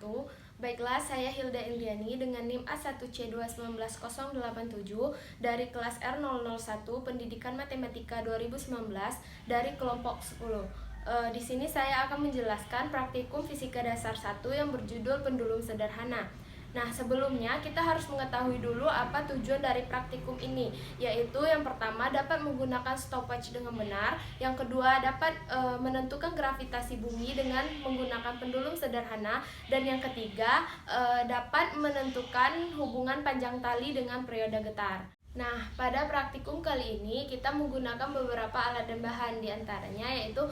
wabarakatuh. Baiklah, saya Hilda Indriani dengan NIM A1C2198087 dari kelas R001 Pendidikan Matematika 2019 dari kelompok 10. Di sini saya akan menjelaskan praktikum fisika dasar 1 yang berjudul pendulum sederhana. Nah, sebelumnya kita harus mengetahui dulu apa tujuan dari praktikum ini, yaitu yang pertama dapat menggunakan stopwatch dengan benar, yang kedua dapat menentukan gravitasi bumi dengan menggunakan pendulum sederhana, dan yang ketiga dapat menentukan hubungan panjang tali dengan periode getar. Nah, pada praktikum kali ini kita menggunakan beberapa alat dan bahan, diantaranya yaitu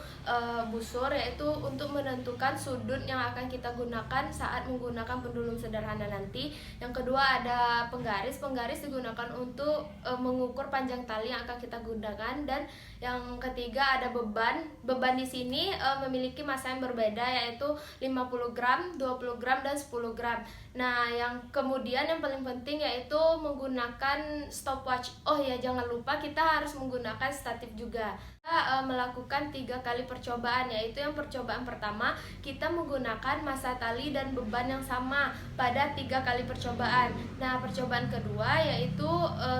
busur, yaitu untuk menentukan sudut yang akan kita gunakan saat menggunakan pendulum sederhana nanti. Yang kedua ada penggaris digunakan untuk mengukur panjang tali yang akan kita gunakan, dan yang ketiga ada beban di sini memiliki massa yang berbeda, yaitu 50 gram, 20 gram, dan 10 gram. Nah, yang kemudian yang paling penting yaitu menggunakan stopwatch. Oh ya, jangan lupa kita harus menggunakan statif juga. Kita melakukan 3 kali percobaan, yaitu yang percobaan pertama kita menggunakan massa tali dan beban yang sama pada 3 kali percobaan. Nah, percobaan kedua yaitu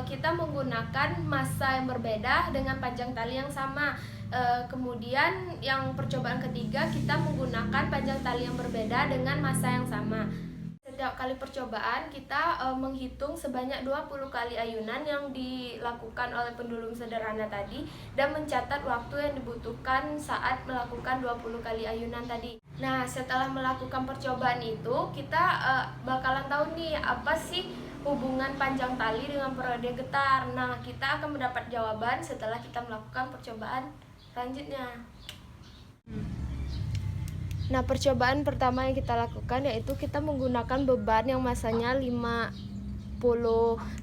kita menggunakan massa yang berbeda dengan panjang tali yang sama. Kemudian yang percobaan ketiga kita menggunakan panjang tali yang berbeda dengan massa yang sama. Setiap kali percobaan kita menghitung sebanyak 20 kali ayunan yang dilakukan oleh pendulum sederhana tadi, dan mencatat waktu yang dibutuhkan saat melakukan 20 kali ayunan tadi. Nah, setelah melakukan percobaan itu kita bakalan tahu nih apa sih hubungan panjang tali dengan periode getar. Nah, kita akan mendapat jawaban setelah kita melakukan percobaan selanjutnya. Nah, percobaan pertama yang kita lakukan yaitu kita menggunakan beban yang massanya 50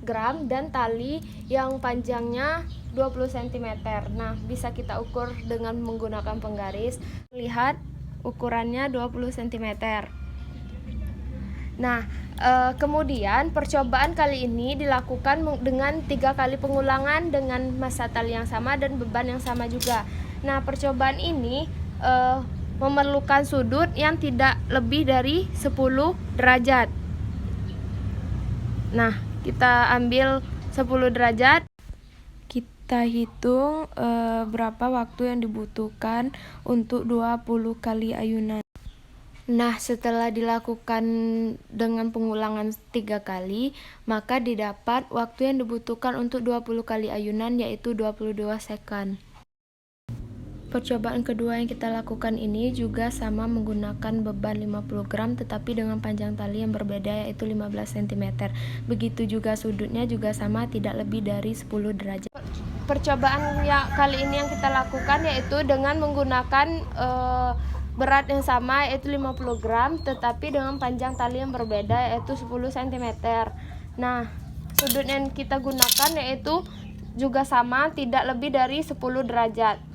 gram dan tali yang panjangnya 20 cm. Nah, bisa kita ukur dengan menggunakan penggaris. Lihat ukurannya 20 cm. Nah, kemudian percobaan kali ini dilakukan dengan 3 kali pengulangan dengan massa tali yang sama dan beban yang sama juga. Nah, percobaan ini memerlukan sudut yang tidak lebih dari 10 derajat. Nah, kita ambil 10 derajat. Kita hitung berapa waktu yang dibutuhkan untuk 20 kali ayunan. Nah, setelah dilakukan dengan pengulangan 3 kali, maka didapat waktu yang dibutuhkan untuk 20 kali ayunan yaitu 22 second. Percobaan kedua yang kita lakukan ini juga sama menggunakan beban 50 gram tetapi dengan panjang tali yang berbeda yaitu 15 cm. Begitu juga sudutnya juga sama, tidak lebih dari 10 derajat. Percobaan yang kali ini yang kita lakukan yaitu dengan menggunakan berat yang sama yaitu 50 gram tetapi dengan panjang tali yang berbeda yaitu 10 cm. Nah, sudut yang kita gunakan yaitu juga sama, tidak lebih dari 10 derajat.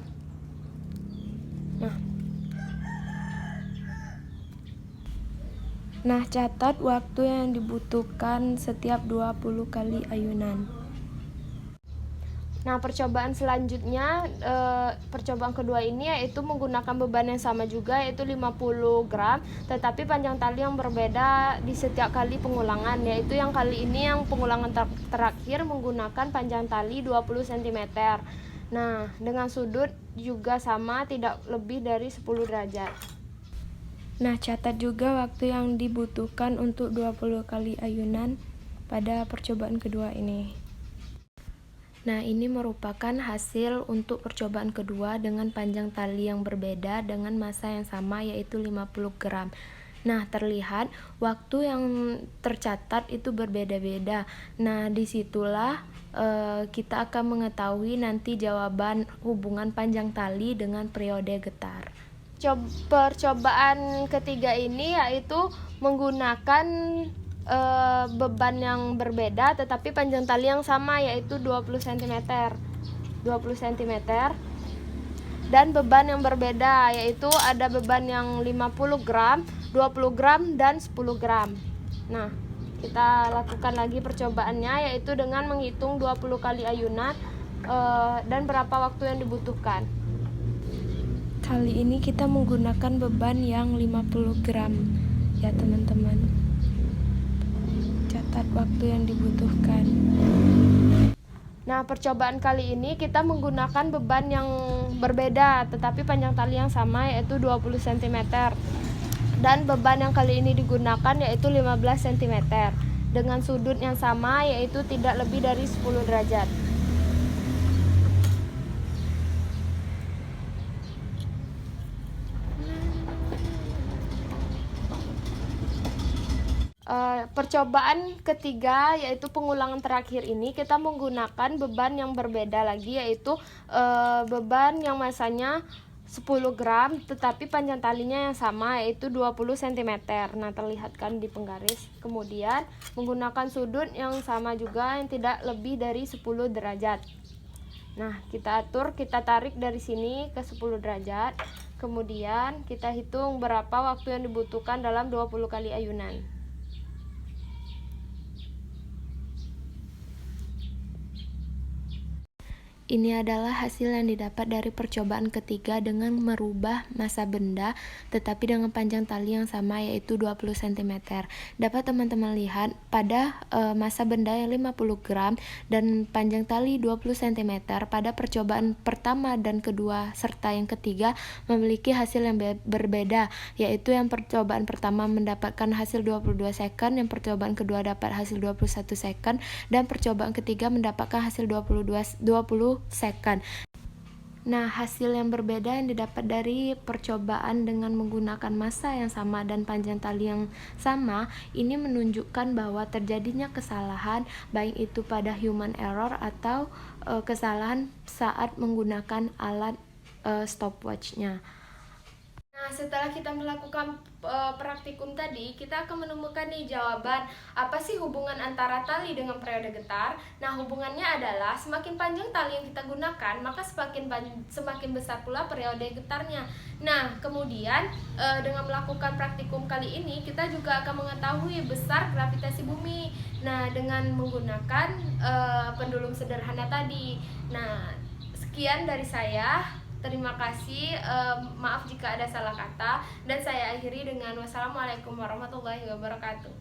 Nah, catat waktu yang dibutuhkan setiap 20 kali ayunan. Nah, percobaan selanjutnya, percobaan kedua ini yaitu menggunakan beban yang sama juga yaitu 50 gram, tetapi panjang tali yang berbeda di setiap kali pengulangan, yaitu yang kali ini yang pengulangan terakhir menggunakan panjang tali 20 cm. Nah, dengan sudut juga sama, tidak lebih dari 10 derajat. Nah, catat juga waktu yang dibutuhkan untuk 20 kali ayunan pada percobaan kedua ini. Nah, ini merupakan hasil untuk percobaan kedua dengan panjang tali yang berbeda dengan massa yang sama yaitu 50 gram. Nah, terlihat waktu yang tercatat itu berbeda-beda. Nah, disitulah kita akan mengetahui nanti jawaban hubungan panjang tali dengan periode getar. Percobaan ketiga ini yaitu menggunakan beban yang berbeda tetapi panjang tali yang sama yaitu 20 cm dan beban yang berbeda yaitu ada beban yang 50 gram, 20 gram, dan 10 gram. Nah, kita lakukan lagi percobaannya yaitu dengan menghitung 20 kali ayunan dan berapa waktu yang dibutuhkan. Kali ini kita menggunakan beban yang 50 gram ya teman-teman. Catat waktu yang dibutuhkan. Nah, percobaan kali ini kita menggunakan beban yang berbeda tetapi panjang tali yang sama, yaitu 20 cm. Dan beban yang kali ini digunakan yaitu 15 cm dengan sudut yang sama, yaitu tidak lebih dari 10 derajat. Percobaan ketiga yaitu pengulangan terakhir ini kita menggunakan beban yang berbeda lagi, yaitu beban yang masanya 10 gram tetapi panjang talinya yang sama, yaitu 20 cm. Nah, terlihat kan di penggaris. Kemudian menggunakan sudut yang sama juga yang tidak lebih dari 10 derajat. Nah, kita atur, kita tarik dari sini ke 10 derajat. Kemudian kita hitung berapa waktu yang dibutuhkan dalam 20 kali ayunan. Ini adalah hasil yang didapat dari percobaan ketiga dengan merubah massa benda tetapi dengan panjang tali yang sama, yaitu 20 cm. Dapat teman-teman lihat pada massa benda yang 50 gram dan panjang tali 20 cm pada percobaan pertama dan kedua serta yang ketiga memiliki hasil yang berbeda, yaitu yang percobaan pertama mendapatkan hasil 22 second, yang percobaan kedua dapat hasil 21 second, dan percobaan ketiga mendapatkan hasil 20 second. Nah, hasil yang berbeda yang didapat dari percobaan dengan menggunakan massa yang sama dan panjang tali yang sama ini menunjukkan bahwa terjadinya kesalahan, baik itu pada human error atau kesalahan saat menggunakan alat stopwatch-nya. Nah, setelah kita melakukan praktikum tadi, kita akan menemukan nih jawaban apa sih hubungan antara tali dengan periode getar. Nah, hubungannya adalah semakin panjang tali yang kita gunakan, maka semakin besar pula periode getarnya. Nah, kemudian dengan melakukan praktikum kali ini, kita juga akan mengetahui besar gravitasi bumi. Nah, dengan menggunakan pendulum sederhana tadi. Nah, sekian dari saya. Terima kasih, maaf jika ada salah kata, dan saya akhiri dengan wassalamualaikum warahmatullahi wabarakatuh.